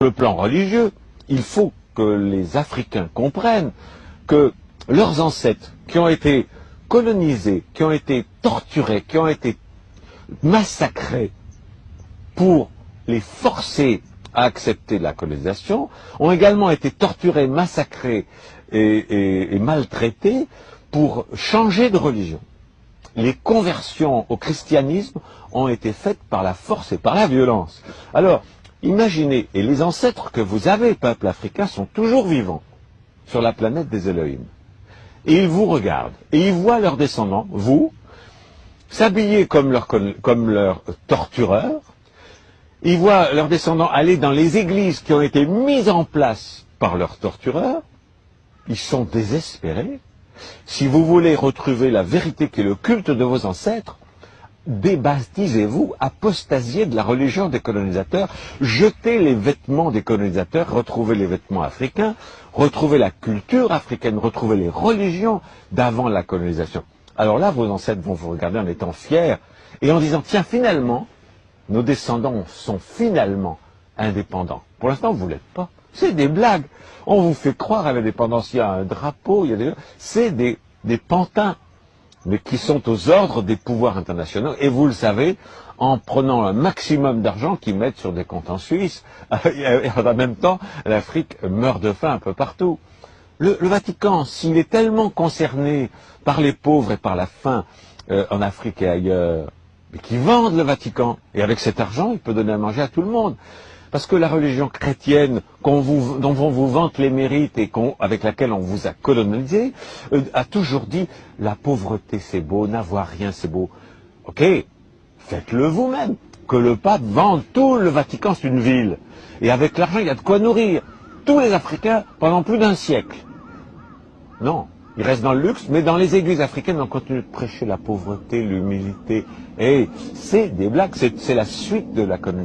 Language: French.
le plan religieux, il faut que les Africains comprennent que leurs ancêtres qui ont été colonisés, qui ont été torturés, qui ont été massacrés pour les forcer à accepter la colonisation, ont également été torturés, massacrés et maltraités pour changer de religion. Les conversions au christianisme ont été faites par la force et par la violence. Alors, imaginez, et les ancêtres que vous avez, peuple africain, sont toujours vivants sur la planète des Elohim. Et ils vous regardent, et ils voient leurs descendants, vous, s'habiller comme leurs tortureurs. Ils voient leurs descendants aller dans les églises qui ont été mises en place par leurs tortureurs. Ils sont désespérés. Si vous voulez retrouver la vérité qui est le culte de vos ancêtres, débaptisez-vous, apostasiez de la religion des colonisateurs, jetez les vêtements des colonisateurs, retrouvez les vêtements africains, retrouvez la culture africaine, retrouvez les religions d'avant la colonisation. Alors là, vos ancêtres vont vous regarder en étant fiers et en disant, tiens, finalement, nos descendants sont finalement indépendants. Pour l'instant, vous ne l'êtes pas. C'est des blagues. On vous fait croire à l'indépendance. Il y a un drapeau, c'est des pantins, mais qui sont aux ordres des pouvoirs internationaux. Et vous le savez, en prenant un maximum d'argent qu'ils mettent sur des comptes en Suisse. Et en même temps, l'Afrique meurt de faim un peu partout. Le Vatican, s'il est tellement concerné par les pauvres et par la faim en Afrique et ailleurs, mais qui vendent le Vatican, et avec cet argent, il peut donner à manger à tout le monde. Parce que la religion chrétienne dont on vous vante les mérites et avec laquelle on vous a colonisé, a toujours dit la pauvreté c'est beau, n'avoir rien c'est beau. Ok, faites-le vous-même. Que le pape vende tout le Vatican, c'est une ville. Et avec l'argent, il y a de quoi nourrir tous les Africains pendant plus d'un siècle. Non, ils restent dans le luxe, mais dans les églises africaines, on continue de prêcher la pauvreté, l'humilité. Et c'est des blagues, c'est la suite de la colonisation.